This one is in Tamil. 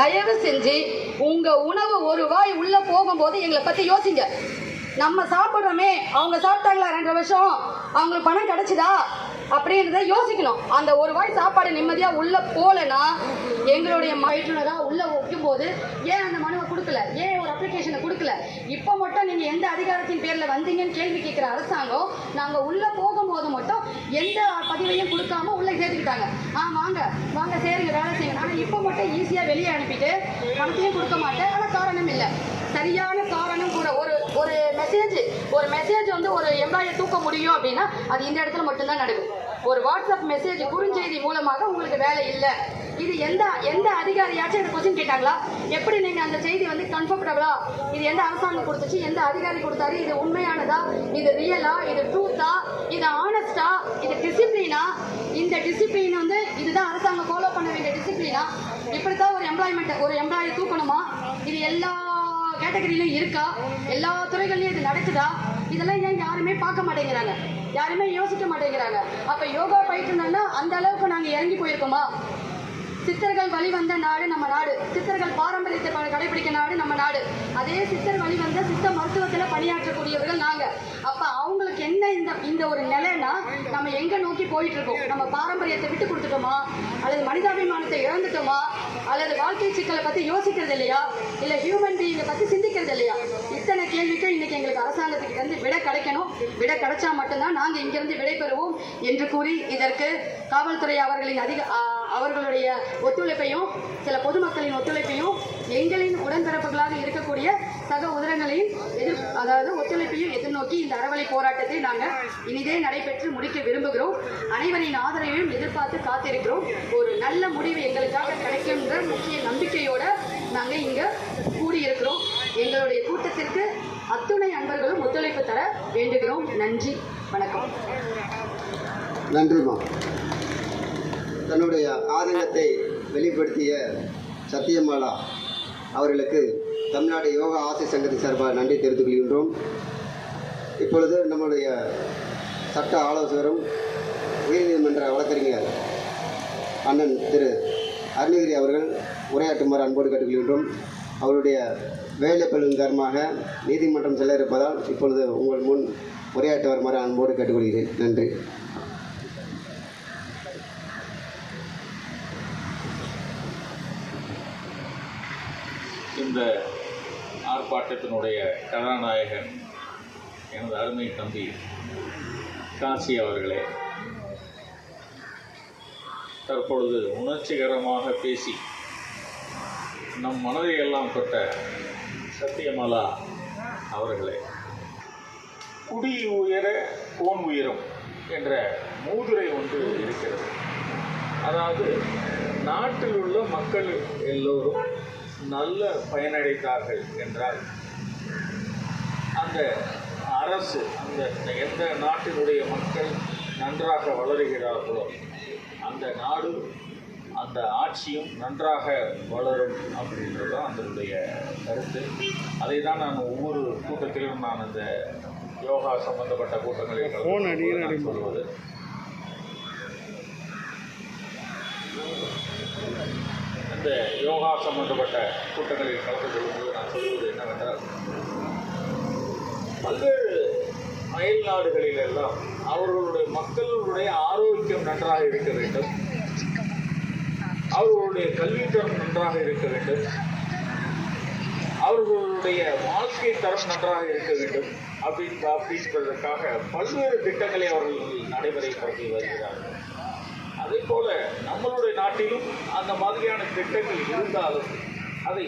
தயவு செஞ்சு உங்க உணவு ஒரு வாய் உள்ள போகும்போது எங்களை பத்தி யோசிங்க. நம்ம சாப்பிட்றோமே, அவங்க சாப்பிட்டாங்களா 2 வருஷம், அவங்களுக்கு பணம் கிடைச்சுதா அப்படின்றத யோசிக்கணும். அந்த ஒரு வாய் சாப்பாடு நிம்மதியா உள்ள போலன்னா எங்களுடைய பயிற்றுனரா உள்ள வைக்கும் போது ஏன் அந்த மனுவை கொடுக்கல, ஏன் ஒரு அப்ளிகேஷனை கொடுக்கல, இப்போ மட்டும் நீங்க எந்த அதிகாரத்தின் பேர்ல வந்தீங்கன்னு கேள்வி கேட்கிற அரசாங்கம் நாங்க உள்ள போகும்போது மட்டும் எந்த பதிவையும் கொடுக்காம உள்ள சேர்த்துக்கிட்டாங்க. வாங்க வாங்க சரிங்க வேலை செய்யுங்க. ஆனா இப்போ மட்டும் ஈஸியா வெளியே அனுப்பிட்டு பணத்தையும் கொடுக்க மாட்டேன். ஆனா காரணம் இல்லை, சரியான காரணம் கூட. ஒரு மெசேஜ் வந்து ஒரு எம்ப்ளாயை தூக்க முடியும் அப்படின்னா அது இந்த இடத்துல மட்டும்தான் நடக்குது. ஒரு வாட்ஸ்அப் மெசேஜ் குறுஞ்செய்தி மூலமாக உங்களுக்கு வேலை இல்லை. இது எந்த அதிகாரியாச்சும் இந்த கொஸ்டின் கேட்டாங்களா? எப்படி நீங்க அந்த செய்தி வந்து கம்ஃபர்டபுளா, இது எந்த அரசாங்கம் கொடுத்துச்சு, எந்த அதிகாரி கொடுத்தாரு, இது உண்மையானதா, இது ரியலா, இது ட்ரூத்தா, இது ஆனஸ்டா, இது டிசிப்ளினா, இந்த டிசிப்ளின் வந்து இதுதான் அரசாங்கம் ஃபாலோ பண்ண வேண்டிய டிசிப்ளினா, இப்படித்தான் ஒரு எம்ப்ளாயை தூக்கணுமா, இது எல்லா கேட்டகரியிலும் இருக்கா, எல்லா துறைகள்லையும் இது நடக்குதா, இதெல்லாம் ஏன் யாருமே பார்க்க மாட்டேங்கிறாங்க, யாருமே யோசிக்க மாட்டேங்கிறாங்க. அப்ப யோகா பயிற்றுனா அந்த அளவுக்கு நாங்க இறங்கி போயிருக்கோமா? சித்தர்கள் வழி வந்த நாடு நம்ம நாடு, சித்தர்கள் பாரம்பரியத்தை கடைபிடிக்க நாடு நம்ம நாடு. அதே சித்தர் வழி வந்த சித்த மருத்துவத்தில் பணியாற்றக்கூடியவர்கள் நாங்க. அப்ப அவங்களுக்கு என்ன இந்த ஒரு நிலைன்னா நம்ம எங்க நோக்கி போயிட்டு இருக்கோம்? நம்ம பாரம்பரியத்தை விட்டு கொடுத்துட்டோமா, அல்லது மனிதாபிமானத்தை இழந்துட்டோமா, அல்லது வாழ்க்கை சிக்கலை பத்தி யோசிக்கிறது இல்லையா, இல்ல ஹியூமன் பீயிங்கை பத்தி சிந்திக்கிறது இல்லையா? இத்தனை கேள்விக்கு இன்னைக்கு எங்களுக்கு அரசாங்கத்துக்கு இருந்து விடை கிடைக்கணும். விடை கிடைச்சா மட்டும்தான் நாங்க இங்கிருந்து விடை பெறுவோம் என்று கூறி இதற்கு காவல்துறை அவர்களுடைய ஒத்துழைப்பையும் சில பொதுமக்களின் ஒத்துழைப்பையும் எங்களின் உடன்பிறப்புகளாக இருக்கக்கூடிய சக உதரங்களையும் ஒத்துழைப்பையும் எதிர்நோக்கி இந்த அறவழி போராட்டத்தை நாங்கள் இனிதே நடைபெற்று முடிக்க விரும்புகிறோம். அனைவரின் ஆதரவையும் எதிர்பார்த்து காத்திருக்கிறோம். ஒரு நல்ல முடிவு எங்களுக்காக கிடைக்கின்ற முக்கிய நம்பிக்கையோட நாங்கள் இங்கே கூடியிருக்கிறோம். எங்களுடைய கூட்டத்திற்கு அத்துணை அன்பர்களும் ஒத்துழைப்பு தர வேண்டுகிறோம். நன்றி, வணக்கம். நன்றிமா. தன்னுடைய ஆதங்கத்தை வெளிப்படுத்திய சத்தியமாலா அவர்களுக்கு தமிழ்நாடு யோகா ஆசை சங்கத்தின் சார்பாக நன்றி தெரிவித்துக் கொள்கின்றோம். இப்பொழுது நம்முடைய சட்ட ஆலோசகரும் உயர்நீதிமன்ற வழக்கறிஞர் அண்ணன் திரு அருணகிரி அவர்கள் உரையாற்றுமாறு அன்போடு கேட்டுக்கொள்கின்றோம். அவருடைய வேலைப்பளுவின் காரணமாக நீதிமன்றம் செல்ல இருப்பதால் இப்பொழுது உங்கள் முன் உரையாற்ற வருமாறு அன்போடு கேட்டுக்கொள்கிறேன். நன்றி. இந்த ஆர்ப்பாட்டத்தினுடைய கதாநாயகன் எனது அருமை தம்பி காசி அவர்களே, தற்பொழுது உணர்ச்சிகரமாக பேசி நம் மனதை எல்லாம் தொட்ட சத்தியமாலா அவர்களே, குடி உயர கோன் உயரும் என்ற மூதுரை ஒன்று இருக்கிறது. அதாவது நாட்டில் உள்ள மக்கள் எல்லோரும் நல்ல பயனடைத்தார்கள் என்றால் அந்த அரசு, எந்த நாட்டினுடைய மக்கள் நன்றாக வளருகிறார்களோ அந்த நாடு, அந்த ஆட்சியும் நன்றாக வளரும் அப்படின்றது தான் அதனுடைய கருத்து. அதை தான் நான் ஒவ்வொரு கூட்டத்திலும் நான் அந்த யோகா சம்பந்தப்பட்ட கூட்டங்களில் சொல்வது. இந்த யோகா சம்பந்தப்பட்ட கூட்டங்களில் கலந்து கொள்ளும்போது நான் சொல்வது என்னவென்றால், பல்வேறு அயல் நாடுகளிலெல்லாம் அவர்களுடைய மக்களுடைய ஆரோக்கியம் நன்றாக இருக்க வேண்டும், அவர்களுடைய கல்வித்தரம் நன்றாக இருக்க வேண்டும், அவர்களுடைய வாழ்க்கை தரம் நன்றாக இருக்க வேண்டும் அப்படின்றதற்காக பல்வேறு திட்டங்களை அவர்கள் நடைமுறைப்படுத்தி வருகிறார்கள். அதே போல நம்மளுடைய நாட்டிலும் அந்த மாதிரியான திட்டங்கள் இருந்தாலும் அதை